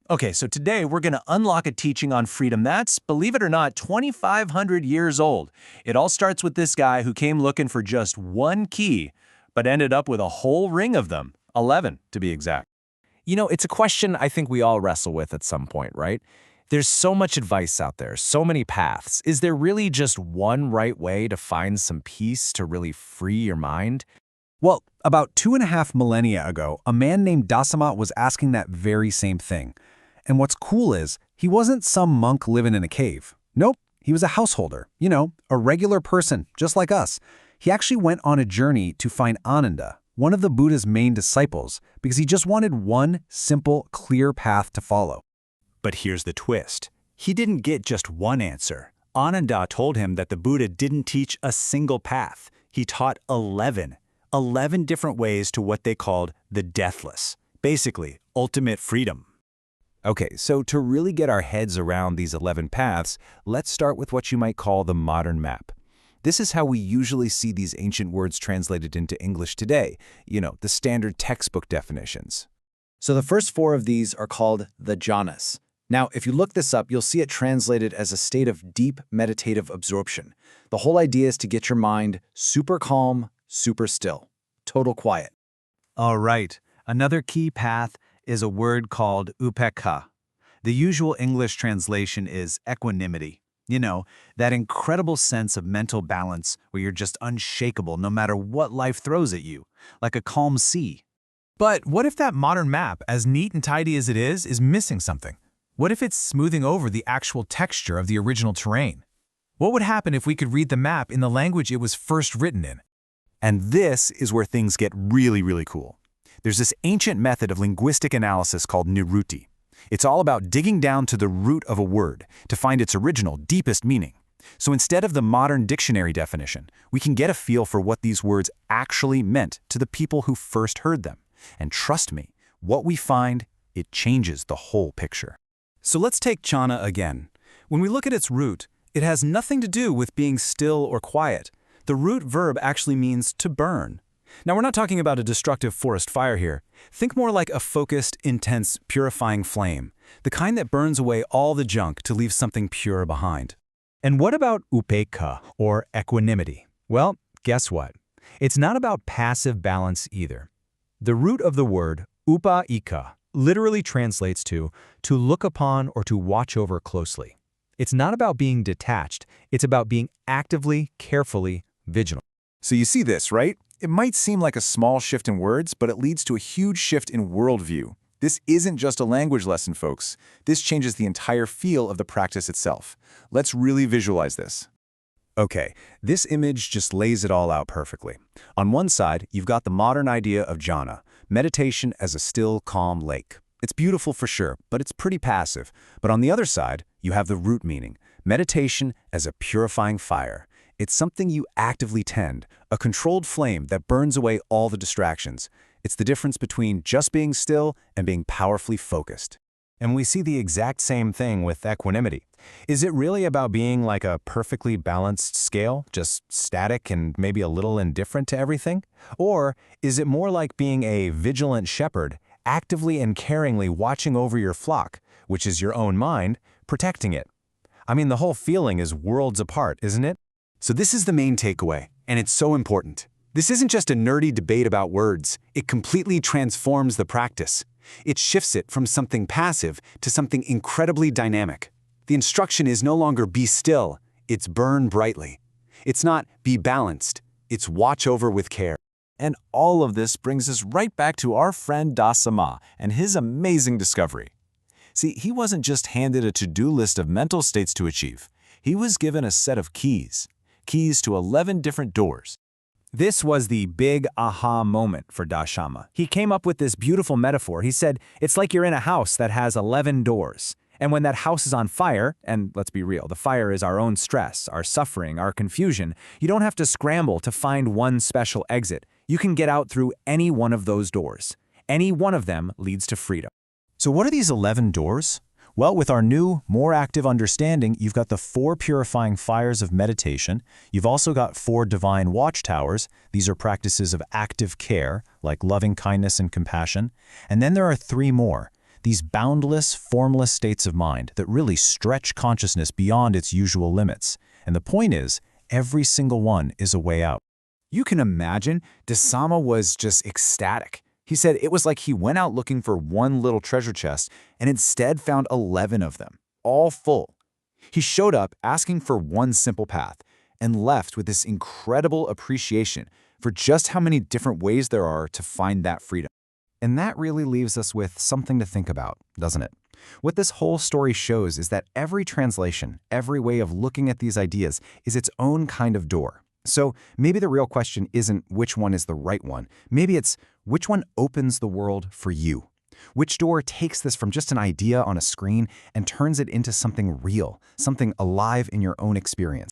Okay, so today we're going to unlock a teaching on freedom that's, believe it or not, 2,500 years old. It all starts with this guy who came looking for just one key, but ended up with a whole ring of them, 11 to be exact. You know, it's a question I think we all wrestle with at some point, right? There's so much advice out there, so many paths. Is there really just one right way to find some peace to really free your mind? Well, about 2.5 millennia ago, a man named Dasama was asking that very same thing. And what's cool is, he wasn't some monk living in a cave. Nope, he was a householder, a regular person, just like us. He actually went on a journey to find Ānanda, one of the Buddha's main disciples, because he just wanted one simple, clear path to follow. But here's the twist. He didn't get just one answer. Ānanda told him that the Buddha didn't teach a single path. He taught 11 different ways to what they called the deathless, basically ultimate freedom. Okay, so to really get our heads around these 11 paths, let's start with what you might call the modern map. This is how we usually see these ancient words translated into English today, the standard textbook definitions. So the first 4 of these are called the Jhanas. Now, if you look this up, you'll see it translated as a state of deep meditative absorption. The whole idea is to get your mind super calm, super still, total quiet. All right, another key path is a word called upekkha. The usual English translation is equanimity. That incredible sense of mental balance where you're just unshakable no matter what life throws at you, like a calm sea. But what if that modern map, as neat and tidy as it is missing something? What if it's smoothing over the actual texture of the original terrain? What would happen if we could read the map in the language it was first written in? And this is where things get really, really cool. There's this ancient method of linguistic analysis called niruti. It's all about digging down to the root of a word to find its original, deepest meaning. So instead of the modern dictionary definition, we can get a feel for what these words actually meant to the people who first heard them. And trust me, what we find, it changes the whole picture. So let's take jhana again. When we look at its root, it has nothing to do with being still or quiet. The root verb actually means to burn. Now, we're not talking about a destructive forest fire here. Think more like a focused, intense, purifying flame, the kind that burns away all the junk to leave something pure behind. And what about upekkha, or equanimity? Well, guess what? It's not about passive balance either. The root of the word, upa-ikha, literally translates to look upon or to watch over closely. It's not about being detached, it's about being actively, carefully vigilant. So you see this, right? It might seem like a small shift in words, but it leads to a huge shift in worldview. This isn't just a language lesson, folks. This changes the entire feel of the practice itself. Let's really visualize this. Okay, this image just lays it all out perfectly. On one side, you've got the modern idea of jhana, meditation as a still, calm lake. It's beautiful for sure, but it's pretty passive. But on the other side, you have the root meaning, meditation as a purifying fire. It's something you actively tend, a controlled flame that burns away all the distractions. It's the difference between just being still and being powerfully focused. And we see the exact same thing with equanimity. Is it really about being like a perfectly balanced scale, just static and maybe a little indifferent to everything? Or is it more like being a vigilant shepherd, actively and caringly watching over your flock, which is your own mind, protecting it? I mean, the whole feeling is worlds apart, isn't it? So this is the main takeaway, and it's so important. This isn't just a nerdy debate about words. It completely transforms the practice. It shifts it from something passive to something incredibly dynamic. The instruction is no longer be still, it's burn brightly. It's not be balanced, it's watch over with care. And all of this brings us right back to our friend Dasama and his amazing discovery. See, he wasn't just handed a to-do list of mental states to achieve. He was given a set of keys to 11 different doors. This was the big aha moment for Dasama. He came up with this beautiful metaphor. He said, it's like you're in a house that has 11 doors. And when that house is on fire, and let's be real, the fire is our own stress, our suffering, our confusion, you don't have to scramble to find one special exit. You can get out through any one of those doors. Any one of them leads to freedom. So what are these 11 doors? Well, with our new, more active understanding, you've got the 4 purifying fires of meditation. You've also got 4 divine watchtowers. These are practices of active care, like loving kindness and compassion. And then there are 3 more. these boundless, formless states of mind that really stretch consciousness beyond its usual limits. And the point is, every single one is a way out. You can imagine Dasama was just ecstatic. He said it was like he went out looking for one little treasure chest and instead found 11 of them, all full. He showed up asking for one simple path and left with this incredible appreciation for just how many different ways there are to find that freedom. And that really leaves us with something to think about, doesn't it? What this whole story shows is that every translation, every way of looking at these ideas is its own kind of door. So maybe the real question isn't which one is the right one. Maybe it's which one opens the world for you. Which door takes this from just an idea on a screen and turns it into something real, something alive in your own experience.